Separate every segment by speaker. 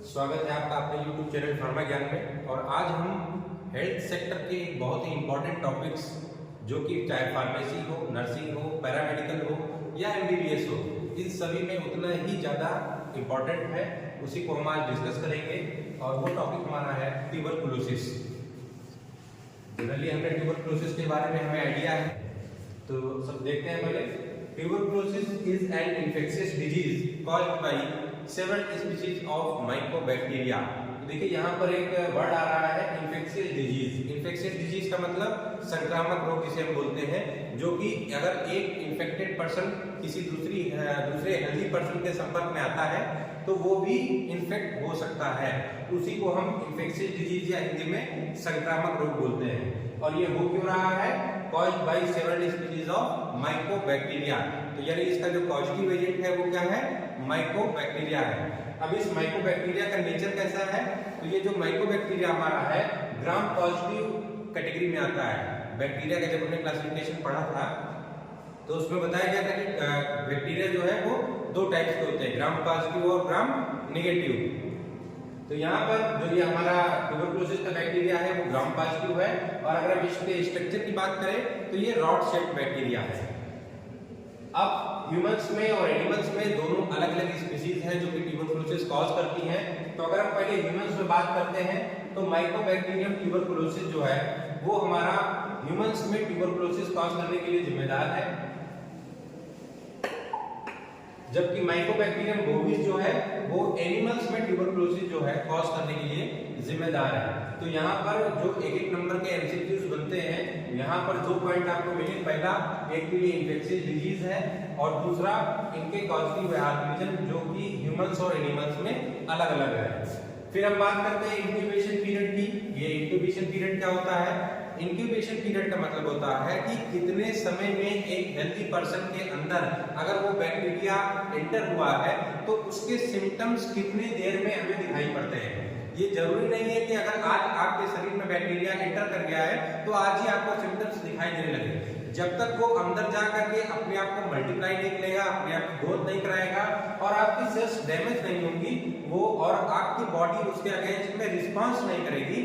Speaker 1: स्वागत है आपका अपने YouTube चैनल फार्मा ज्ञान में। और आज हम हेल्थ सेक्टर के एक बहुत ही इम्पोर्टेंट टॉपिक्स जो कि चाहे फार्मेसी हो, नर्सिंग हो, पैरामेडिकल हो या MBBS हो, इन सभी में उतना ही ज़्यादा इम्पोर्टेंट है, उसी को हम आज डिस्कस करेंगे। और वो टॉपिक हमारा है ट्यूबरकुलोसिस। जनरली हमें ट्यूबरकुलोसिस के बारे में हमें आइडिया है, तो सब देखते हैं पहले। Tuberculosis is an infectious disease caused by several species of mycobacteria. देखिए यहाँ पर एक वर्ड आ रहा है इन्फेक्शियस डिजीज। इन्फेक्शियस डिजीज का मतलब संक्रामक रोग जिसे हम बोलते हैं, जो कि अगर एक इन्फेक्टेड पर्सन किसी दूसरे हेल्दी पर्सन के संपर्क में आता है तो वो भी इन्फेक्ट हो सकता है। उसी को हम इन्फेक्शियस डिजीज या हिंदी में संक्रामक रोग बोलते हैं। और ये हो क्यों रहा है? Caused by several species of mycobacteria. तो यानी इसका जो कॉजेटिव एजेंट है वो क्या है? माइकोबैक्टीरिया है। अब इस माइकोबैक्टीरिया का नेचर कैसा है? तो ये जो माइकोबैक्टीरिया हमारा है ग्राम पॉजिटिव कैटेगरी में आता है। बैक्टीरिया का जब हमने क्लासिफिकेशन पढ़ा था तो उसमें बताया गया था कि बैक्टीरिया जो है वो दो टाइप्स के होते हैं, ग्राम पॉजिटिव और ग्राम नेगेटिव। तो यहाँ पर जो ये हमारा ट्यूबरकुलोसिस का बैक्टीरिया है वो ग्राम पॉजिटिव है। और अगर हम इसके स्ट्रक्चर की बात करें तो ये रॉड शेप्ड बैक्टीरिया है। अब ह्यूमंस में और एनिमल्स में दोनों अलग अलग स्पीशीज हैं जो कि ट्यूबरकुलोसिस कॉज करती हैं। तो अगर हम पहले ह्यूमंस में बात करते हैं तो माइकोबैक्टीरियम ट्यूबरकुलोसिस जो है वो हमारा ह्यूमंस में ट्यूबरकुलोसिस कॉज करने के लिए जिम्मेदार है, जबकि माइकोबैक्टीरियम बोविस जो है वो एनिमल्स में ट्यूबरकुलोसिस जो है कॉज करने के लिए जिम्मेदार है। तो यहाँ पर जो एक एक नंबर के एमसीक्यूज बनते हैं, यहाँ पर दो पॉइंट आपको मिले। पहला, एक तो ये इन्फेक्शियस डिजीज है और दूसरा इनके कॉजेटिव ऑर्गेनिज्म जो कि ह्यूमंस और एनिमल्स में अलग अलग है। फिर हम बात करते हैं इंक्यूबेशन पीरियड की। ये इंक्यूबेशन पीरियड क्या होता है? इंक्यूबेशन पीरियड का मतलब होता है कि कितने समय में एक हेल्दी पर्सन के अंदर अगर वो बैक्टीरिया एंटर हुआ है तो उसके सिम्टम्स कितने देर में हमें दिखाई पड़ते हैं। ये जरूरी नहीं है कि अगर आज आपके शरीर में बैक्टीरिया एंटर कर गया है तो आज ही आपको सिम्टम्स दिखाई देने लगे। जब तक वो अंदर जा करके अपने आप को मल्टीप्लाई नहीं करेगा, अपने आप की ग्रोथ नहीं कराएगा और आपकी सेल्स डैमेज नहीं होंगी वो, और आपकी बॉडी उसके अगेंस्ट में रिस्पॉन्स नहीं करेगी,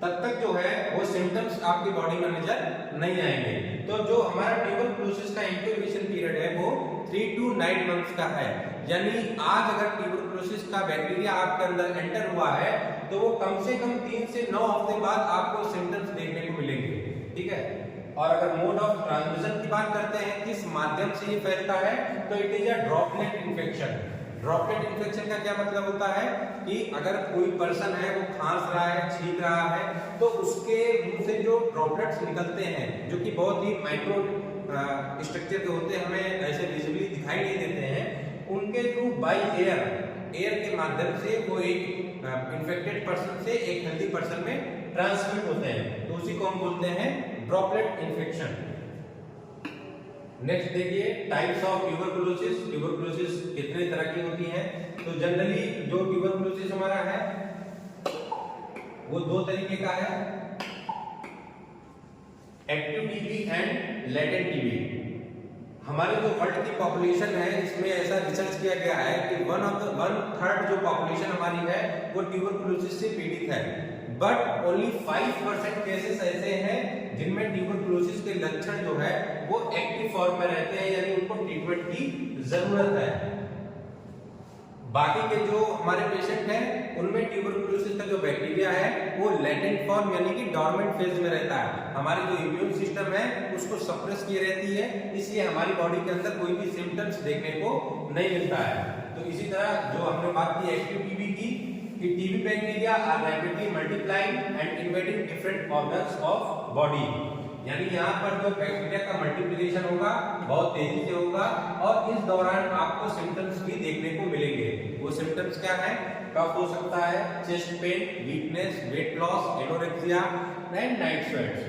Speaker 1: तब तक जो है वो सिम्टम्स आपकी बॉडी में नजर नहीं आएंगे। तो जो हमारा ट्यूबरकुलोसिस का इंक्यूबेशन पीरियड है वो 3 to 9 मंथ्स का है। यानी आज अगर ट्यूबरकुलोसिस का बैक्टीरिया आपके अंदर एंटर हुआ है तो वो कम से कम 3 से 9 हफ्ते बाद आपको सिम्टम्स देखने को मिलेंगे। ठीक है। और अगर मोड ऑफ ट्रांसमिशन की बात करते हैं, किस माध्यम से ये फैलता है, तो it is a droplet infection. Droplet infection का क्या मतलब होता है कि अगर कोई पर्सन है वो खांस रहा है, छींक रहा है, तो उसके मुंह से जो ड्रॉपलेट्स निकलते हैं जो कि बहुत ही माइक्रो स्ट्रक्चर के होते हैं, हमें ऐसे विजिबली दिखाई नहीं देते हैं, उनके थ्रू बाय एयर के माध्यम से वो एक इन्फेक्टेड पर्सन से एक हेल्दी पर्सन में ट्रांसमिट होते हैं। तो उसी को हम बोलते हैं ड्रॉपलेट इन्फेक्शन। नेक्स्ट देखिए टाइप्स ऑफ ट्यूबरकुलोसिस। ट्यूबरकुलोसिस कितने तरह की होती हैं? तो जनरली जो ट्यूबरकुलोसिस हमारा है वो दो तरीके का है, active TB and latent TB. हमारे जो वर्ल्ड की पॉपुलेशन है इसमें ऐसा रिसर्च किया गया है कि 1/3 जो पॉपुलेशन हमारी है वो ट्यूबरकुलोसिस से पीड़ित है, बट ओनली 5% केसेस ऐसे हैं जिनमें ट्यूबरकुलोसिस के लक्षण जो है वो एक्टिव फॉर्म में रहते हैं, यानी उनको ट्रीटमेंट की जरूरत है। बाकी के जो हमारे पेशेंट हैं उनमें ट्यूबरकुलोसिस का जो बैक्टीरिया है वो लेटेंट फॉर्म यानी कि डॉर्मेंट फेज में रहता है। हमारी जो इम्यून सिस्टम है उसको सप्रेस किए रहती है, इसलिए हमारी बॉडी के अंदर कोई भी सिम्टम्स देखने को नहीं मिलता है। तो इसी तरह जो हमने बात की एक्टिव टीबी की, कि TB bacteria are rapidly multiplying and invading different organs of body. यानी यहाँ पर जो बैक्टीरिया का मल्टीप्लिकेशन होगा बहुत तेजी से होगा और इस दौरान आपको सिम्टम्स भी देखने को मिलेंगे। वो सिम्टम्स क्या है? कफ हो सकता है, chest pen, weakness, weight loss, anorexia and night sweats.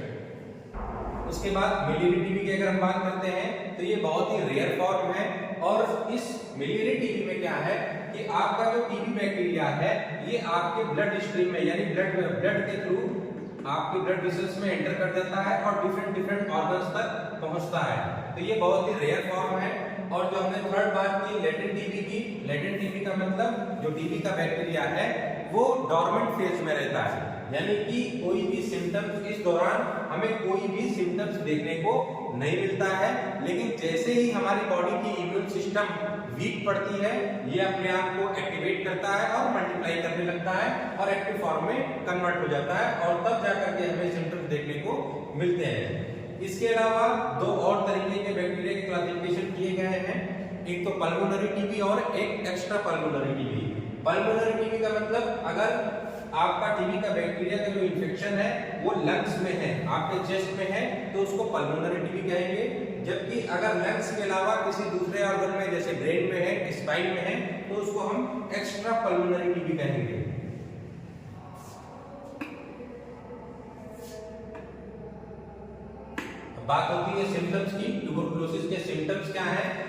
Speaker 1: उसके बाद मिलियरी टीबी की अगर हम बात करते हैं तो ये बहुत ही रेयर फॉर्म है। और इस मिलियरी टीबी में क्या है कि आपका जो टीबी बैक्टीरिया है ये आपके ब्लड स्ट्रीम में यानी ब्लड के थ्रू आपके ब्लड वेसल्स में एंटर कर देता है और डिफरेंट ऑर्गन्स तक पहुंचता है। तो ये बहुत ही रेयर फॉर्म है और जो हमने थर्ड बात की लेटेंट टीबी की, लेटेंट टीबी का मतलब जो टीबी का बैक्टीरिया है वो डोर्मेंट फेज में रहता है, यानी कि कोई भी सिम्टम्स इस दौरान हमें कोई भी सिम्टम्स देखने को नहीं मिलता है, लेकिन जैसे ही हमारी बॉडी की इम्यून सिस्टम वीक पड़ती है ये अपने आप को एक्टिवेट करता है और मल्टीप्लाई करने लगता है और एक्टिव फॉर्म में कन्वर्ट हो जाता है और तब जाकर के हमें सिम्टम्स देखने को मिलते हैं। इसके अलावा दो और तरीके के बैक्टीरिया के क्लासिफिकेशन किए गए हैं, एक तो पल्मोनरी टीबी और एक extra pulmonary TB. Pulmonary TB का मतलब अगर आपका टीबी का बैक्टीरिया का जो इन्फेक्शन है वो लंग्स में है, आपके चेस्ट में है, तो उसको पल्मोनरी टीबी कहेंगे। जबकि अगर लंग्स के अलावा किसी दूसरे ऑर्गन में जैसे ब्रेन में है, स्पाइन में है, तो उसको हम एक्स्ट्रा पल्मोनरी टीबी कहेंगे। बात होती है सिम्टम्स की, ट्यूबरकुलोसिस के सिम्टम्स क्या है।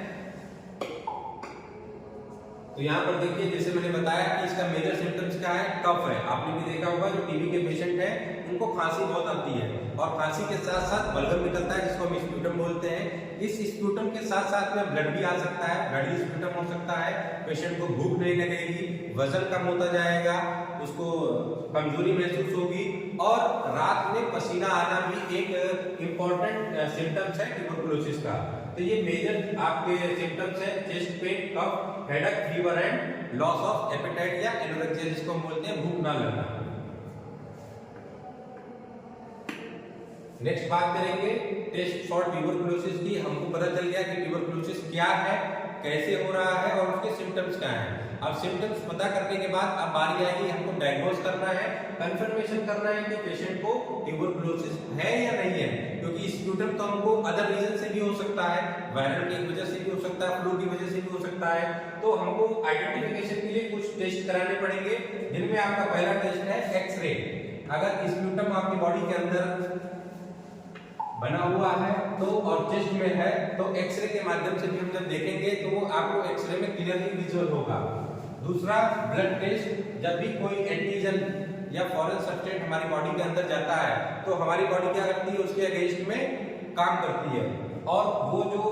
Speaker 1: तो यहाँ पर देखिए जैसे मैंने बताया कि इसका मेजर सिम्टम्स क्या है, कफ है। आपने भी देखा होगा जो टीबी के पेशेंट हैं उनको खांसी बहुत आती है और खांसी के साथ साथ बलगम निकलता है जिसको हम स्प्यूटम बोलते हैं। इस स्प्यूटम के साथ साथ में ब्लड भी आ सकता है, ब्लडी स्प्यूटम हो सकता है। पेशेंट को भूख नहीं लगेगी, वजन कम होता जाएगा, उसको कमजोरी महसूस होगी और रात में पसीना आना भी एक इम्पोर्टेंट सिम्टम्स है ट्यूबरकुलोसिस का। तो ये मेजर आपके सिम्टम्स है chest pain, cough, headache, fever and loss of appetite या एनोरेक्सिया जिसको हम बोलते हैं भूख ना लगना। नेक्स्ट बात करेंगे टेस्ट फॉर ट्यूबरकुलोसिस की। हमको पता चल गया कि ट्यूबरकुलोसिस क्या है, कैसे हो रहा है और उसके सिम्टम्स क्या हैं। अब सिम्टम्स पता करने के बाद अब बारी आएगी हमको डायग्नोज करना है, कंफर्मेशन करना है कि पेशेंट को ट्यूबरकुलोसिस है या नहीं है, क्योंकि स्प्यूटम तो हमको अदर रीजन से भी हो सकता है, वायरल की वजह से भी हो सकता है, फ्लू की वजह से भी हो सकता है। तो हमको आइडेंटिफिकेशन के लिए कुछ टेस्ट कराने पड़ेंगे, जिनमें आपका पहला टेस्ट है एक्सरे। अगर स्प्यूटम आपकी बॉडी के अंदर बना हुआ है तो और चेस्ट में है तो एक्सरे के माध्यम से भी हम जब देखेंगे तो वो आपको एक्सरे में क्लियरली विजुअल होगा। दूसरा ब्लड टेस्ट, जब भी कोई एंटीजन या फॉरेन सब्सटेंस हमारी बॉडी के अंदर जाता है तो हमारी बॉडी क्या करती है, उसके अगेंस्ट में काम करती है और वो जो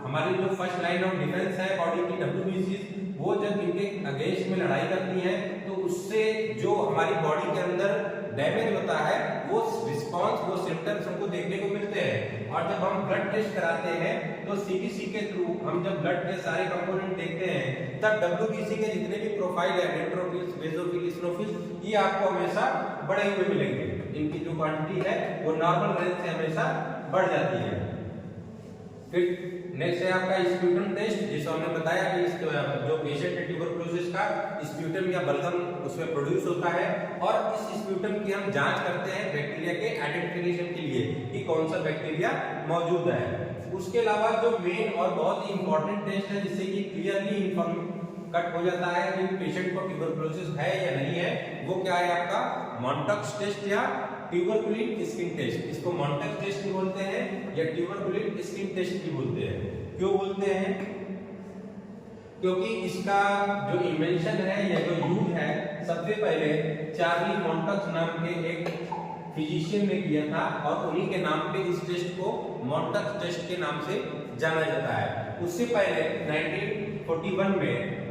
Speaker 1: हमारी जो फर्स्ट लाइन ऑफ डिफेंस है बॉडी की WBC, वो जब इनके अगेंस्ट में लड़ाई करती है तो उससे जो हमारी बॉडी के अंदर डैमेज होता है वो रिस्पांस, वो सिम्टम्स हमको देखने को मिलते हैं। और जब हम ब्लड टेस्ट कराते हैं तो CBC के थ्रू हम जब ब्लड के सारे कंपोनेंट देखते हैं तब WBC के जितने भी प्रोफाइल है, न्यूट्रोफिल्स, बेसोफिल, इसिनोफिल्स, ये आपको हमेशा बढ़े हुए मिलेंगे। इनकी जो क्वांटिटी है वो नॉर्मल रेंज से हमेशा बढ़ जाती है। फिर नेक्स्ट है आपका स्प्यूटम टेस्ट, जिसको हमने बताया कि जो पेशेंट है ट्यूबरकुलोसिस का स्प्यूटम या बलगम उसमें प्रोड्यूस होता है और इस स्प्यूटम की हम जांच करते हैं बैक्टीरिया के आइडेंटिफिकेशन के लिए कि कौन सा बैक्टीरिया मौजूद है। उसके अलावा जो मेन और बहुत ही इंपॉर्टेंट टेस्ट है जिससे कि क्लियरली इन्फॉर्म कट हो जाता है कि पेशेंट को ट्यूबरकुलोसिस है या नहीं है, वो क्या है आपका मॉन्टक्स टेस्ट या ट्यूबरकुलिन स्किन टेस्ट। इसको मॉन्टक्स टेस्ट भी बोलते हैं या ट्यूबरकुलिन स्किन टेस्ट भी बोलते हैं। क्यों बोलते हैं? क्योंकि इसका जो इन्वेंशन है या जो यूज है सबसे पहले चार्ली मॉन्टक्स नाम के एक फिजिशियन ने किया था और उन्हीं के नाम पे इस टेस्ट को मॉन्टक्स टेस्ट के नाम से जाना जाता है। उससे पहले 1941 में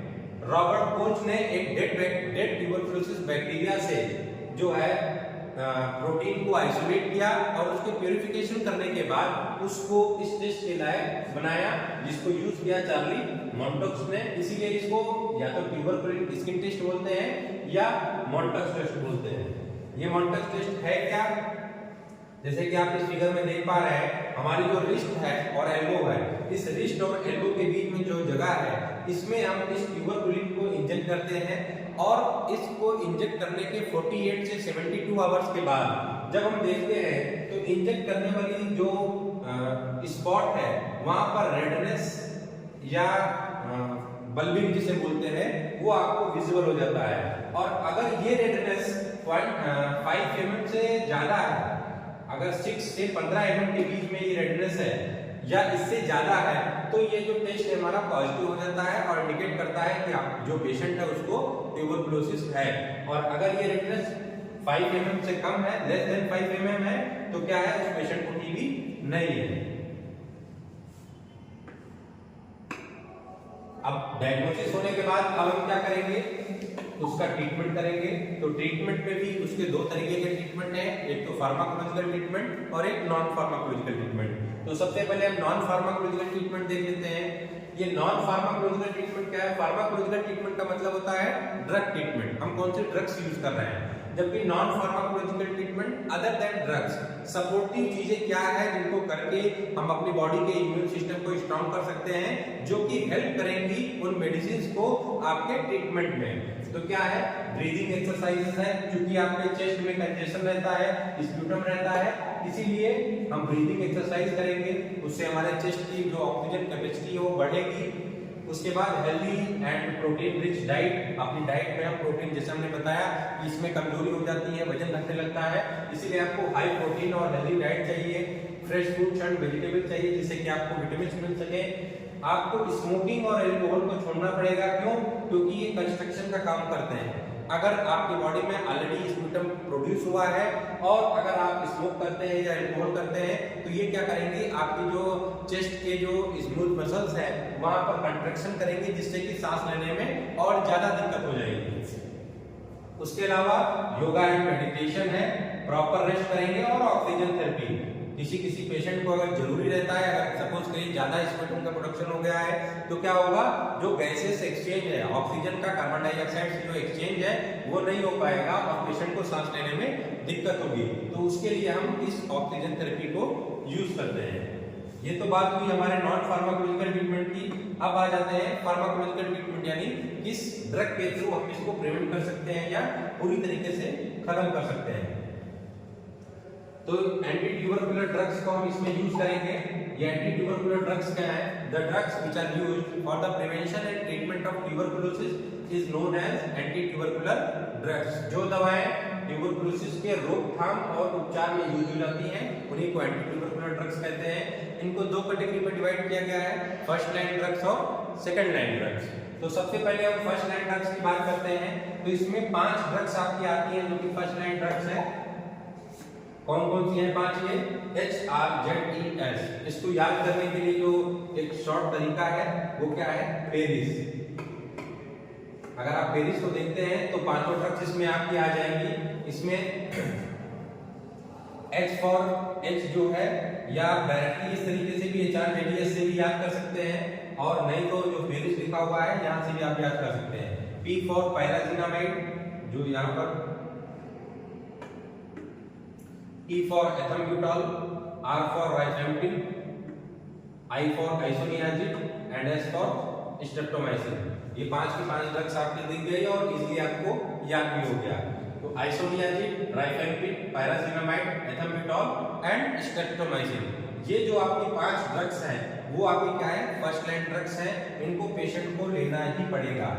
Speaker 1: रॉबर्ट कोच ने एक डेड ट्यूबरकुलोसिस बैक्टीरिया से जो है प्रोटीन को आइसोलेट किया और उसके प्यूरिफिकेशन करने के बाद उसको इस टेस्ट के लायक बनाया, जिसको यूज किया चार्ली मॉन्टक्स ने। इसीलिए इसको या तो ट्यूबरकुलिन स्किन टेस्ट बोलते हैं या मॉन्टक्स टेस्ट बोलते हैं। ये मॉन्टक्स टेस्ट है क्या? जैसे कि आप इस फिगर में देख पा रहे हैं, हमारी जो रिस्ट है और एल्बो है, इस रिस्ट और एल्बो के बीच में जो जगह है इसमें हम इस ट्यूबरकुलिन को इंजेक्ट करते हैं और इसको इंजेक्ट करने के 48 से 72 आवर्स के बाद जब हम देखते हैं तो इंजेक्ट करने वाली जो स्पॉट है वहां पर रेडनेस या बल्बिंग जिसे बोलते हैं वो आपको विजिबल हो जाता है। और अगर ये रेडनेस 5 mm से ज्यादा है, अगर 6 से 15 mm के बीच में ये रेडनेस है या इससे ज्यादा है तो ये जो टेस्ट है हमारा पॉजिटिव हो जाता है और इंडिकेट करता है कि आप जो पेशेंट है उसको ट्यूबरकुलोसिस है। और अगर ये रेडनेस 5 mm से कम है, लेस देन 5 mm है, तो क्या है, उस पेशेंट को टीबी नहीं है। अब डायग्नोसिस होने के बाद अब हम क्या करेंगे, उसका ट्रीटमेंट करेंगे। तो ट्रीटमेंट में भी उसके दो तरीके के ट्रीटमेंट हैं, एक तो फार्माकोलॉजिकल ट्रीटमेंट और एक नॉन फार्माकोलॉजिकल ट्रीटमेंट। तो सबसे पहले हम नॉन फार्माकोलॉजिकल ट्रीटमेंट देख लेते हैं। ये नॉन फार्माकोलॉजिकल ट्रीटमेंट क्या है? फार्माकोलॉजिकल ट्रीटमेंट का मतलब होता है ड्रग ट्रीटमेंट, हम कौन से ड्रग्स यूज कर रहे हैं। जबकि non pharmacological treatment other than drugs, supportive चीजें क्या है जिनको करके हम अपनी बॉडी के इम्यून सिस्टम को स्ट्रॉन्ग कर सकते हैं, जो कि हेल्प करेंगी उन मेडिसिन को आपके ट्रीटमेंट में। तो क्या है? ब्रीदिंग एक्सरसाइजेस है, क्योंकि आपके चेस्ट में कंजेशन रहता है, स्प्यूटम रहता है, इसीलिए हम ब्रीदिंग एक्सरसाइज करेंगे, उससे हमारे चेस्ट की जो ऑक्सीजन कैपेसिटी है वो बढ़ेगी। उसके बाद healthy and protein rich diet, अपनी डाइट में हम प्रोटीन, जैसे हमने बताया कि इसमें कमजोरी हो जाती है, वजन घटने लगता है, इसीलिए आपको हाई प्रोटीन और हेल्दी डाइट चाहिए। फ्रेश फ्रूट्स एंड वेजिटेबल चाहिए, जिससे कि आपको विटामिन मिल सके। आपको स्मोकिंग और एल्कोहल को छोड़ना पड़ेगा, क्यों? क्योंकि ये कंस्ट्रक्शन का काम करते हैं। अगर आपकी बॉडी में ऑलरेडी स्पूटम प्रोड्यूस हुआ है और अगर आप स्मोक करते हैं या एल्कोहल करते हैं, तो ये क्या करेंगे, आपकी जो चेस्ट के जो स्मूथ मसल्स हैं वहां पर कंट्रैक्शन करेंगे, जिससे कि सांस लेने में और ज्यादा दिक्कत हो जाएगी। उसके अलावा योगा एंड मेडिटेशन है, प्रॉपर रेस्ट करेंगे और ऑक्सीजन थेरेपी। किसी पेशेंट को अगर जरूरी रहता है, अगर सपोज कहीं ज्यादा स्पूटम का प्रोडक्शन हो गया है, तो क्या होगा, जो गैसेस एक्सचेंज है, ऑक्सीजन का कार्बन डाइऑक्साइड से जो एक्सचेंज है वो नहीं हो पाएगा और पेशेंट को सांस लेने में दिक्कत होगी। तो उसके लिए हम इस ऑक्सीजन थेरेपी को यूज करते हैं। ये तो बात हुई हमारे नॉन फार्माकोलॉजिकल ट्रीटमेंट की। अब आ जाते हैं फार्माकोलॉजिकल ट्रीटमेंट, यानी किस ड्रग के थ्रू हम इसको प्रिवेंट कर सकते हैं या पूरी तरीके से खत्म कर सकते हैं। तो एंटी ट्यूबरकुलर ड्रग्स को हम इसमें यूज करेंगे। ये एंटी ट्यूबरकुलर ड्रग्स क्या है? The drugs which are used for the prevention and treatment of tuberculosis is known as anti tubercular drugs. जो दवाएं ट्यूबरकुलोसिस के रोकथाम और उपचार में यूज हो जाती हैं, उन्हीं को एंटी ट्यूबरकुलर ड्रग्स कहते हैं। इनको दो कैटेगरी में डिवाइड किया गया है, फर्स्ट लाइन ड्रग्स और सेकंड लाइन ड्रग्स। तो सबसे पहले हम फर्स्ट लाइन ड्रग्स की बात करते हैं। तो इसमें 5 ड्रग्स आपकी आती हैं जो कि फर्स्ट लाइन ड्रग्स है। कौन कौन सी है 5? ये HRZES। इसको याद करने के लिए जो एक शॉर्ट तरीका है वो क्या है? पेरिस। अगर आप पेरिस को देखते हैं तो 5 ड्रग्स इसमें आपकी आ जाएंगी। इसमें H फॉर H जो है, या डायरेक्टली इस तरीके से भी HRZES से भी याद कर सकते हैं, और नहीं तो जो पेरिस लिखा हुआ है यहां से भी आप याद कर सकते हैं। P फॉर पायराजिनामाइड, जो यहां पर E for ethambutol, R for rifampin, I for isoniazid and S for streptomycin। ये 5 के 5 ड्रग्स आपने दिख गए और इसलिए आपको याद भी हो गया। तो आइसोनियाजिड, राइफेम्पिन, पायरासिनामाइड, एथम्बुटोल एंड स्ट्रेप्टोमाइसिन, ये जो आपकी 5 ड्रग्स हैं वो आपकी क्या है? फर्स्ट लाइन ड्रग्स हैं। इनको पेशेंट को लेना ही पड़ेगा,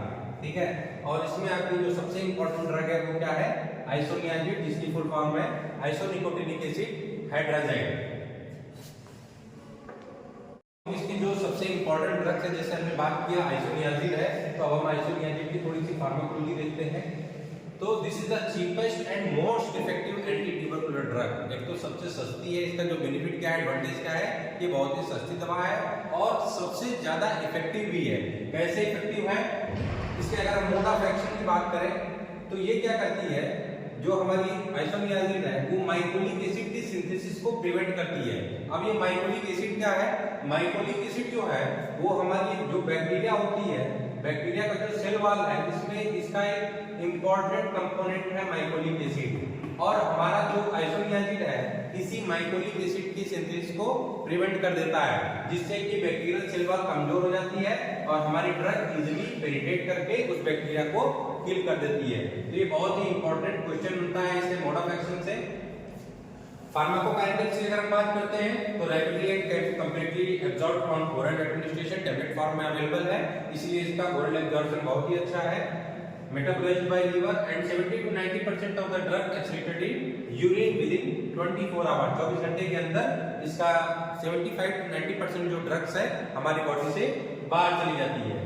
Speaker 1: ठीक है। और इसमें आपकी जो सबसे इंपॉर्टेंट ड्रग है वो क्या है? आइसोनियाजिड, जिसकी फुल फॉर्म है आइसोनिकोटिनिक एसिड हाइड्राजाइड। इसकी जो सबसे इंपॉर्टेंट ड्रग है, जैसे हमने बात किया आइसोनियाजिड है, तो अब हम आइसोनियाजिड की थोड़ी सी फार्माकोलॉजी देखते हैं। तो this is the cheapest and most effective anti tubercular drug. एक तो सबसे सस्ती है, इसका जो बेनिफिट क्या है, एडवांटेज क्या है, ये बहुत ही सस्ती दवा है और सबसे ज्यादा इफेक्टिव भी है। कैसे इफेक्टिव है? इसके अगर हम मोड ऑफ एक्शन की बात करें तो ये क्या करती है, जो हमारी आइसोनियाजिड है वो माइकोलिक एसिड की सिंथेसिस को प्रिवेंट करती है। अब ये माइकोलिक एसिड क्या है? माइकोलिक एसिड जो है वो हमारी जो बैक्टीरिया होती है, बैक्टीरिया का जो सेल वॉल है इसमें इसका एक इंपॉर्टेंट कंपोनेंट है माइकोलिक एसिड, और हमारा जो आइसोनियाजिड है इसी माइकोलिक एसिड की सिंथेसिस को प्रिवेंट कर देता है, जिससे कि बैक्टीरियल सेल वॉल कमजोर हो जाती है और हमारी ड्रग इजीली पेनिट्रेट करके उस बैक्टीरिया को किल कर देती है। तो ये बहुत ही इंपॉर्टेंट क्वेश्चन बनता है इससे मोड ऑफ एक्शन से। फार्माकोकाइनेटिक्स की अगर हम बात करते हैं तो rapidly and completely absorb on oral administration, tablet form में अवेलेबल है, इसलिए इसका ओरल एब्जॉर्प्शन बहुत ही अच्छा है। Metabolised by liver and 70 to 90% of the drug excreted in urine within 24 hours, 24 घंटे के अंदर इसका 75 to 90% जो ड्रग्स है हमारी बॉडी से बाहर चली जाती है।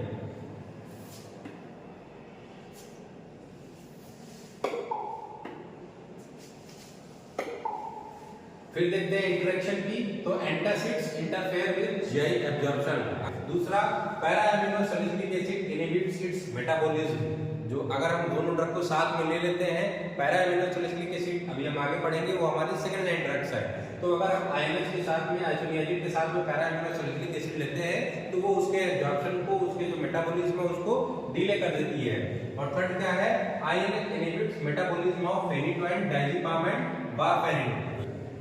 Speaker 1: फिर देखते हैं इंटरेक्शन की। तो antacids interfere with GI absorption. दूसरा para amino salicylic acid inhibits its metabolism, जो अगर हम दोनों ड्रग को साथ में ले लेते हैं, पैरा अमीनो सैलिसिलिक एसिड अभी हम आगे पढ़ेंगे वो हमारी सेकंड लाइन ड्रग्स है, तो अगर हम आईएनएच के साथ में आइसोनियाजिड के साथ में पैरा अमीनो सैलिसिलिक एसिड लेते हैं तो वो उसके एब्जॉर्प्शन को, उसके जो मेटाबॉलिज्म है उसको डिले कर देती है। और थर्ड क्या है, INH inhibits metabolism of phenytoin, diazepam and warfarin.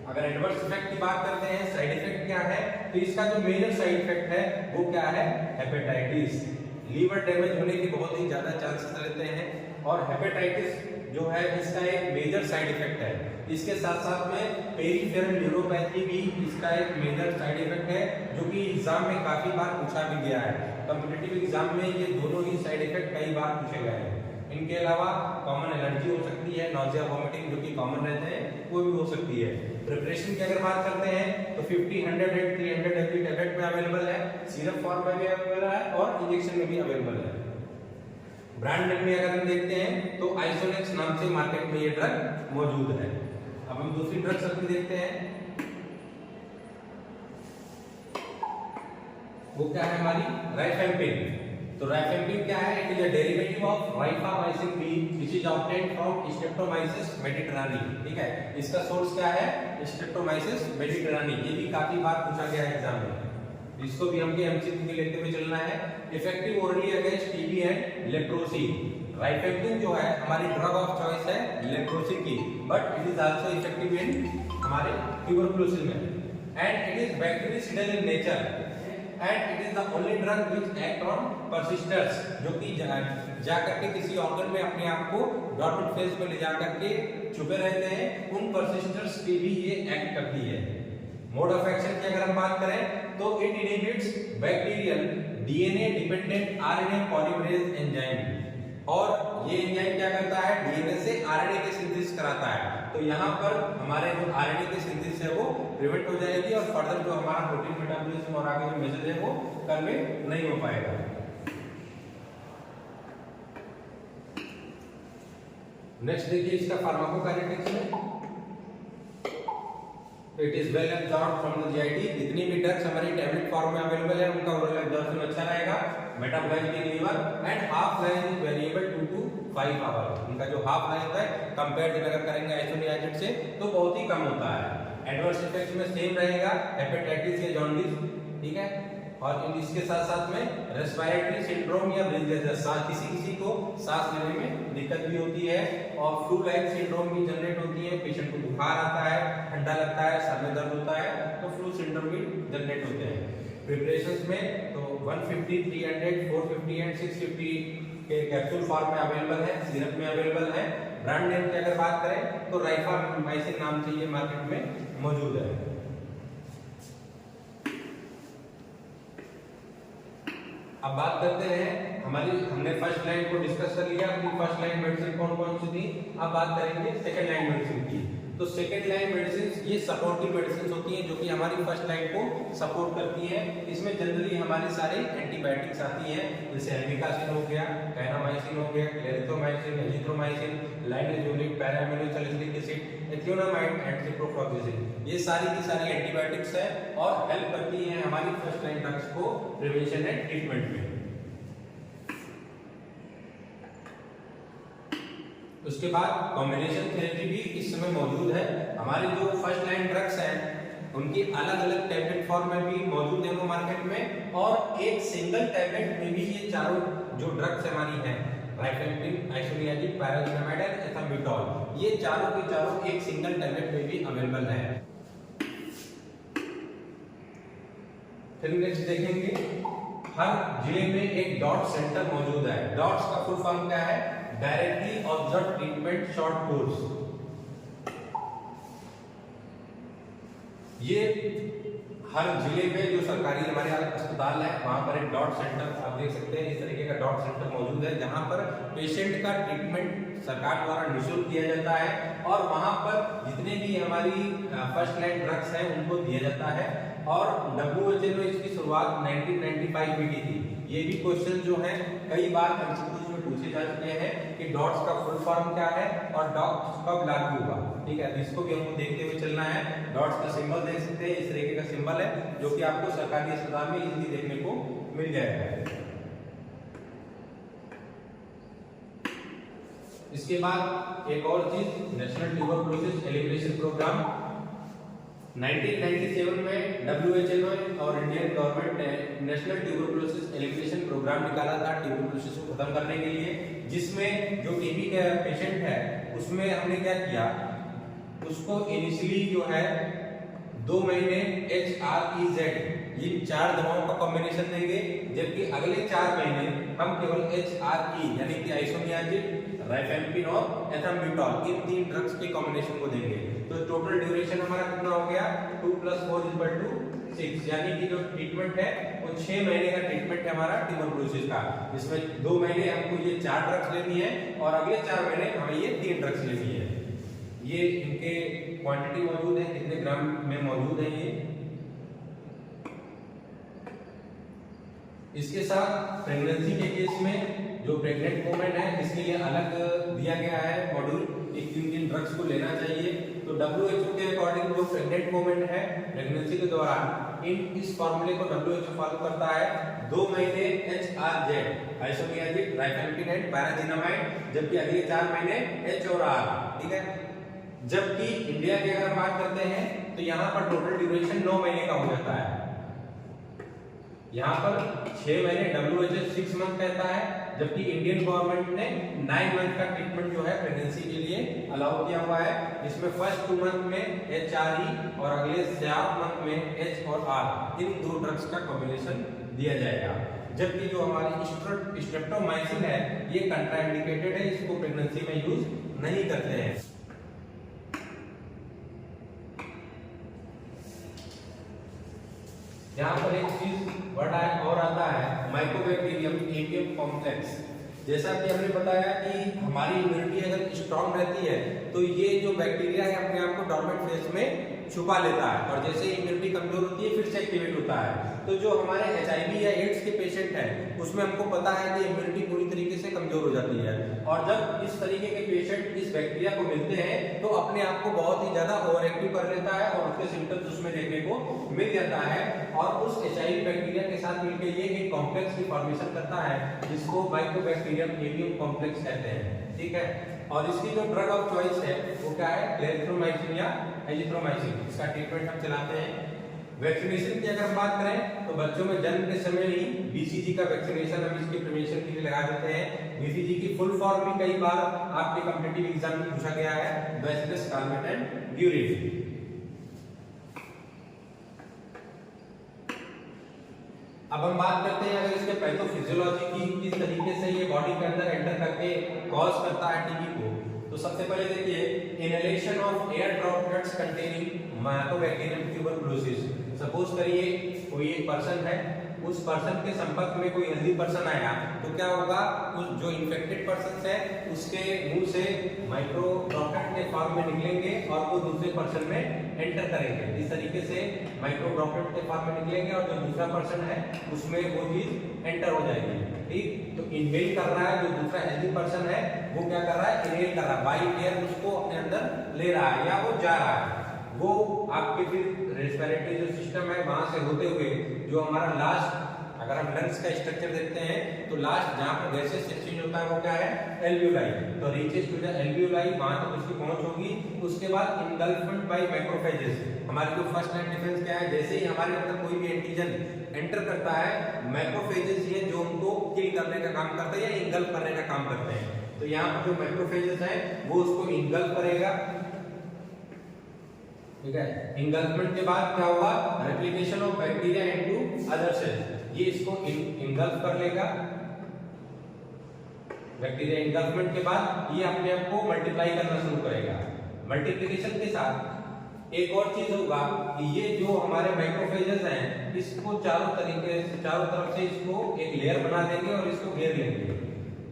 Speaker 1: अगर एडवर्स इफेक्ट की बात करते हैं, साइड इफेक्ट क्या है, तो इसका जो मेजर साइड इफेक्ट है वो क्या है, हेपेटाइटिस, लीवर डैमेज होने के बहुत ही ज्यादा चांसेस रहते हैं और हेपेटाइटिस जो है इसका एक मेजर साइड इफेक्ट है। इसके साथ साथ में पेरिफेरल न्यूरोपैथी भी इसका एक मेजर साइड इफेक्ट है, जो कि एग्जाम में काफी बार पूछा भी गया है। कॉम्पिटिटिव एग्जाम में ये दोनों ही साइड इफेक्ट कई बार पूछे गए हैं। इनके अलावा कॉमन एलर्जी हो सकती है, नॉजिया वोमिटिंग जो कि कॉमन रहते हैं वो भी हो सकती है। प्रिपरेशन की अगर बात करते हैं तो 50, 100 एंड 300 एमजी टैबलेट में अवेलेबल है, सिरप फॉर्म में भी अवेलेबल है और इंजेक्शन में भी अवेलेबल है। ब्रांड नेम में अगर हम देखते हैं तो आइसोनेक्स नाम से मार्केट में ये ड्रग मौजूद है। अब हम दूसरी ड्रग्स अपनी देखते हैं, वो क्या है हमारी, राइफेम्पिन। तो राइफेम्पिन क्या है, it is a derivative of rifamycin B which is obtained from Streptomyces mediterranei. ठीक है, इसका सोर्स क्या है, स्ट्रेप्टोमाइसिस मेडिटेरानी। ये भी काफी बार पूछा गया है एग्जाम में, इसको भी हमके एमसीक्यू में लेते हुए चलना है। Effective orally against TB and leprosy. Rifampin जो है हमारी ड्रग ऑफ चॉइस है लेप्रोसी की, but it is also effective in हमारे ट्यूबरकुलोसिस में and it is bactericidal in nature and it is the only drug which act on persisters, जो कि जा करके किसी ऑर्गन में अपने आप को डॉर्मेंट फेज में ले जा करके छुपे रहते हैं, उन परसिस्टर्स पे भी ये एक्ट करती है। मोड ऑफ एक्शन की अगर हम बात करें तो it inhibits bacterial DNA dependent RNA polymerase enzyme, और ये एंजाइम क्या करता है, डीएनए से आरएनए की सिंथेसिस कराता है। तो यहाँ पर हमारे जो आरएनए की सिंथेसिस है वो प्रिवेंट हो जाएगी और फर्दर जो हमारा प्रोटीन मेटाबॉलिज्म और आगे जो मैसेज है वो कन्वे नहीं हो पाएगा। नेक्स्ट देखिए इसका फार्माकोकाइनेटिक्स में, it is well absorbed from the GIT. जितनी भी ड्रग्स हमारी टैबलेट फॉर्म में अवेलेबल है उनका ओरल एब्जॉर्प्शन अच्छा रहेगा, metabolized in liver and half life is variable 2 to 5 hour. इनका जो हाफ लाइफ है कंपेयर अगर करेंगे आइसोनियाजिड से तो बहुत ही कम होता है। एडवर्स इफेक्ट्स में सेम रहेगा, हेपेटाइटिस या जॉन्डिस, ठीक है, और इसके साथ साथ में रेस्पिरेटरी सिंड्रोम या ब्रीथलेसनेस, किसी को सांस लेने में दिक्कत भी होती है, और फ्लू लाइक सिंड्रोम भी जनरेट होती है। पेशेंट को बुखार आता है, ठंडा लगता है, सर में दर्द होता है, तो फ्लू सिंड्रोम भी जनरेट होते हैं। प्रिपरेशंस में तो 150, 300, 450 एंड 650 के कैप्सूल फॉर्म में अवेलेबल है, सिरप में अवेलेबल है। ब्रांड नेम की अगर बात करें तो राइफामाइसिन नाम से ये मार्केट में मौजूद है। अब बात करते हैं हमने फर्स्ट लाइन को डिस्कस कर लिया, अपनी फर्स्ट लाइन मेडिसिन कौन कौन सी थी। अब बात करेंगे सेकंड लाइन मेडिसिन की। तो सेकंड लाइन मेडिसिन ये सपोर्टिव मेडिसिन होती हैं जो कि हमारी फर्स्ट लाइन को सपोर्ट करती हैं। इसमें जनरली हमारे सारे एंटीबायोटिक्स आती हैं, जैसे एल्बिकासिन हो गया, कैनामाइसिन हो गया, clarithromycin, azithromycin, linezolid, para amino salicylic acid, ethionamide and ciprofloxacin. ये सारी की सारी एंटीबायोटिक्स हैं और हेल्प करती हैं हमारी फर्स्ट लाइन ड्रग्स को प्रिवेंशन एंड ट्रीटमेंट में। उसके बाद कॉम्बिनेशन थेरेपी भी इस समय मौजूद है। हमारी जो फर्स्ट लाइन ड्रग्स हैं उनकी अलग अलग टैबलेट फॉर्म में भी मौजूद है वो मार्केट में, और एक सिंगल टैबलेट में भी ये चारों जो ड्रग्स हमारी हैं, राइफेम्पिन, आइसोनियाजिड, पैरासिटामोल, एथाम्बुटोल, ये चारों की चारों एक सिंगल टैबलेट में भी अवेलेबल है। फिर नेक्स्ट देखेंगे, हर जिले में एक डॉट सेंटर मौजूद है। डॉट्स का फुल फॉर्म क्या है, directly observe treatment short course. ये हर जिले में जो सरकारी हमारे अस्पताल है वहां पर एक डॉट सेंटर आप देख सकते हैं, इस तरीके का डॉट सेंटर मौजूद है जहां पर पेशेंट का ट्रीटमेंट सरकार द्वारा निःशुल्क किया जाता है, और वहां पर जितने भी हमारी फर्स्ट लाइन ड्रग्स हैं उनको दिया जाता है। और WHO ने इसकी शुरुआत 1995 में की थी। ये भी क्वेश्चन जो है कई बार एमसीक्यू में पूछे जा चुके हैं कि डॉट्स का फुल फॉर्म क्या है और डॉट्स कब लागू हुआ। ठीक है, तो इसको भी हमको देखते हुए चलना है। डॉट्स का सिंबल देख सकते हैं, इस तरीके का सिंबल है जो कि आपको सरकारी अस्पताल में इजीली देखने को मिल जाएगा। इसके बाद एक और चीज, नेशनल ट्यूबरकुलोसिस एलिमिनेशन प्रोग्राम 1997 में WHO और इंडियन गवर्नमेंट ने नेशनल ट्यूबरकुलोसिस एलिमिनेशन प्रोग्राम निकाला था ट्यूबरकुलोसिस को खत्म करने के लिए, जिसमें जो टीबी का पेशेंट है उसमें हमने क्या किया, उसको इनिशियली जो है 2 महीने HREZ इन 4 दवाओं का कॉम्बिनेशन देंगे, जबकि अगले 4 महीने हम केवल HRE यानी कि आइसोनियाजिड, राइफेम्पिन और एथम्ब्यूटॉल इन 3 ड्रग्स के कॉम्बिनेशन को देंगे। तो टोटल ड्यूरेशन हमारा कितना हो गया, 2 + 4 = 6, यानी कि जो ट्रीटमेंट है वो 6 महीने का ट्रीटमेंट है हमारा ट्यूबरकुलोसिस का, जिसमें 2 महीने हमको ये 4 ड्रग्स लेनी है और अगले 4 महीने हमें ये 3 ड्रग्स लेनी है। ये इनके क्वांटिटी मौजूद है, कितने ग्राम में मौजूद है ये। इसके साथ प्रेगनेंसी के केस में जो प्रेग्नेंट वुमेन है इसके लिए अलग दिया गया है मॉड्यूल, किन ड्रग्स को लेना चाहिए। तो WHO के अकॉर्डिंग जो प्रेग्नेंट वुमेन है प्रेगनेंसी के दौरान इस फॉर्मूले को WHO फॉलो करता है, 2 महीने HRZ आइसोनियाजिड, राइफेम्पिन एंड पैराजिनामाइड, जबकि अगले 4 महीने H और R, ठीक है। जबकि इंडिया की अगर बात करते हैं तो यहाँ पर टोटल ड्यूरेशन 9 महीने का हो जाता है। यहाँ पर 6 महीने WHO 6 मंथ कहता है, जबकि इंडियन गवर्नमेंट ने 9 मंथ का ट्रीटमेंट जो है प्रेगनेंसी के लिए अलाउ किया हुआ है। इसमें फर्स्ट 2 मंथ में HRE और अगले 4 मंथ में H और R, इन 2 ड्रग्स का कॉम्बिनेशन दिया जाएगा। जबकि जो हमारी स्ट्रेप्टोमाइसिन है ये कंट्राइंडिकेटेड है, इसको प्रेगनेंसी में यूज नहीं करते हैं। यहाँ पर एक चीज वर्ड और आता है माइकोबैक्टीरियम एपियम कॉम्प्लेक्स। जैसा कि हमने बताया कि हमारी इम्यूनिटी अगर स्ट्रांग रहती है तो ये जो बैक्टीरिया है अपने आप को डॉर्मेंट फेज में छुपा लेता है, और जैसे ही इम्यूनिटी कमजोर होती है फिर से एक्टिवेट होता है। तो जो हमारे HIV या एड्स के पेशेंट हैं उसमें हमको पता है कि इम्यूनिटी पूरी तरीके से कमजोर हो जाती है, और जब इस तरीके के पेशेंट इस बैक्टीरिया को मिलते हैं तो अपने आप को बहुत ही ज्यादा ओवर एक्टिव कर लेता है और उसके सिम्टम्स उसमें देखने को मिल जाता है, और उस HIV बैक्टीरिया के साथ मिलकर ये एक कॉम्प्लेक्स की फॉर्मेशन करता है जिसको माइकोबैक्टीरियम एपियम कॉम्प्लेक्स कहते हैं, ठीक है। और इसकी जो ड्रग ऑफ चॉइस है वो क्या है, क्लेरिथ्रोमाइसिन या एजिथ्रोमाइसिन, इसका ट्रीटमेंट हम चलाते हैं। वैक्सीनेशन की अगर हम बात करें तो बच्चों में जन्म के समय ही BCG का वैक्सीनेशन हम इसके प्रिवेंशन के लिए लगा देते हैं। BCG की फुल फॉर्म भी कई बार आपके कॉम्पिटिटिव एग्जाम में पूछा गया है, बैसिलस काल्मेटेन-ग्यूरिन। अब हम बात करते हैं अगर इसके पैथोफिजियोलॉजी की, किस तरीके से ये बॉडी के अंदर एंटर करके कॉज करता है टीबी को। तो सबसे पहले देखिए, inhalation of air droplets containing Mycobacterium tuberculosis. Suppose करिए कोई एक पर्सन है, उस पर्सन के संपर्क में कोई हेल्दी पर्सन आया तो क्या होगा, उस जो इन्फेक्टेड पर्सन है उसके मुंह से माइक्रो ड्रॉपलेट के फॉर्म में निकलेंगे और वो दूसरे पर्सन में एंटर करेंगे। इस तरीके से माइक्रो ड्रॉपलेट के फॉर्म में निकलेंगे और जो दूसरा पर्सन है उसमें वो चीज एंटर हो जाएगी, ठीक। तो इनहेल कर रहा है जो दूसरा हेल्दी पर्सन है, वो क्या कर रहा है, इनहेल कर रहा है, बाई एयर उसको अपने अंदर ले रहा है या वो जा रहा है। वो आपके फिर रेस्पिरेटरी जो सिस्टम है वहां से होते हुए जो हमारा लास्ट, अगर हम लंग्स का स्ट्रक्चर देखते हैं तो लास्ट जहां पर गैसेस एक्सचेंज होता है वो क्या है, एल्वियोलाई। तो रीचेस टू द एल्वियोलाई, वहां तक उसकी पहुंच होगी। उसके बाद इनगल्फमेंट बाय मैक्रोफेजेस। हमारी जो फर्स्ट लाइन डिफेंस क्या है, जैसे ही हमारे अंदर कोई भी एंटीजन एंटर करता है, मैक्रोफेजेस ये जो उनको किल करने का काम करते हैं या इंगल्फ करने का काम करते हैं। तो यहाँ पर जो मैक्रोफेजेस है वो उसको इंगल्फ करेगा, ठीक है। इंगल्फमेंट के बाद क्या होगा, replication of bacteria into other sales, ये इसको इंगल्फ कर लेगा। बैक्टीरिया इंगल्फमेंट के बाद ये अपने आप को मल्टीप्लाई करना शुरू करेगा। मल्टीप्लिकेशन के साथ एक और चीज होगा कि ये जो हमारे माइक्रोफेजेस हैं इसको चारों तरफ से इसको एक लेयर बना देंगे और इसको घेर लेंगे।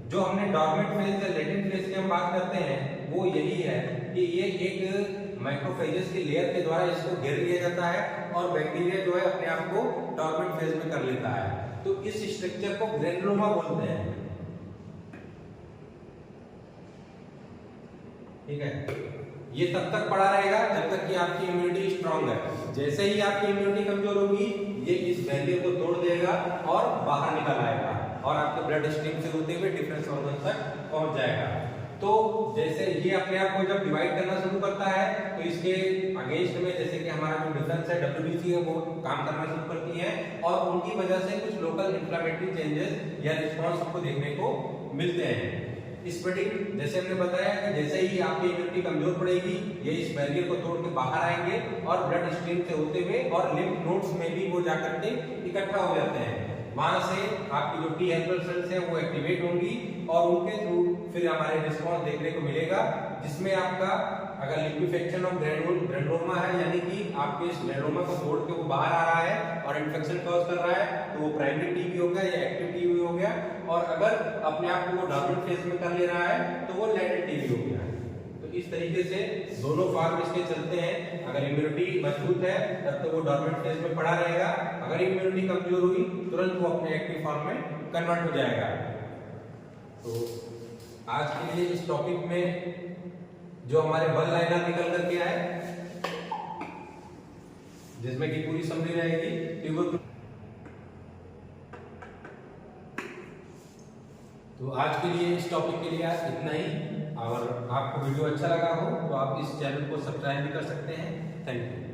Speaker 1: जो हमने डॉर्मेंट फेज या लेटेंट फेज की हम बात करते हैं वो यही है कि ये एक माइक्रोफेजेस की लेयर के द्वारा इसको घेर लिया जाता है और बैक्टीरिया जो है अपने आप को डॉर्मेंट फेज में कर लेता है। तो इस स्ट्रक्चर को ग्रेनुलोमा बोलते हैं, ठीक है। ये तब तक पड़ा रहेगा जब तक कि आपकी इम्यूनिटी स्ट्रांग है। जैसे ही आपकी इम्यूनिटी कमजोर होगी ये इस बैरियर को तोड़ देगा और बाहर निकल आएगा और आपके ब्लड स्ट्रीम से होते हुए डिफरेंस ऑर्गन तक पहुंच जाएगा। तो जैसे ये अपने आप को जब डिवाइड करना शुरू करता है तो इसके अगेंस्ट में जैसे कि हमारा जो डिफरेंस है WBC है वो काम करना शुरू करती है और उनकी वजह से कुछ लोकल इंफ्लेमेटरी चेंजेस या रिस्पांस आपको देखने को मिलते हैं। इस प्रेडिक्ट जैसे हमने बताया कि जैसे ही आपकी इम्यूनिटी कमजोर पड़ेगी ये इस बैरियर को तोड़ के बाहर आएंगे और ब्लड स्ट्रीम से होते हुए और लिम्फ नोड्स में भी वो जाकर के इकट्ठा हो जाते हैं। वहां से आपकी जो टी हेल्पर सेल्स है वो एक्टिवेट होंगी और उनके थ्रू फिर हमारे रिस्पांस देखने को मिलेगा, जिसमें आपका अगर लिक्विफेक्शन ऑफ ग्रैनुलोमा है यानी कि आपके इस ग्रैनुलोमा को तोड़ के वो बाहर आ रहा है और इन्फेक्शन कॉज कर रहा है तो वो प्राइमरी टीबी हो गया या एक्टिव टीबी हो गया, और अगर अपने आप को वो डॉर्मेंट फेज में कर ले रहा है तो वो लेटेंट टीबी हो गया। तो इस तरीके से दोनों फॉर्म इसके चलते हैं। अगर इम्यूनिटी मजबूत है तब तो वो डॉर्मेंट फेज में पड़ा रहेगा, अगर इम्यूनिटी कमजोर हुई तुरंत वो अपने एक्टिव फॉर्म में कन्वर्ट हो जाएगा। तो आज के लिए इस टॉपिक में जो हमारे वन लाइनर निकल करके आए जिसमें कि पूरी समरी रहेगी तो आज के लिए इस टॉपिक के लिए आज इतना ही। और आपको वीडियो अच्छा लगा हो तो आप इस चैनल को सब्सक्राइब भी कर सकते हैं। Thank you.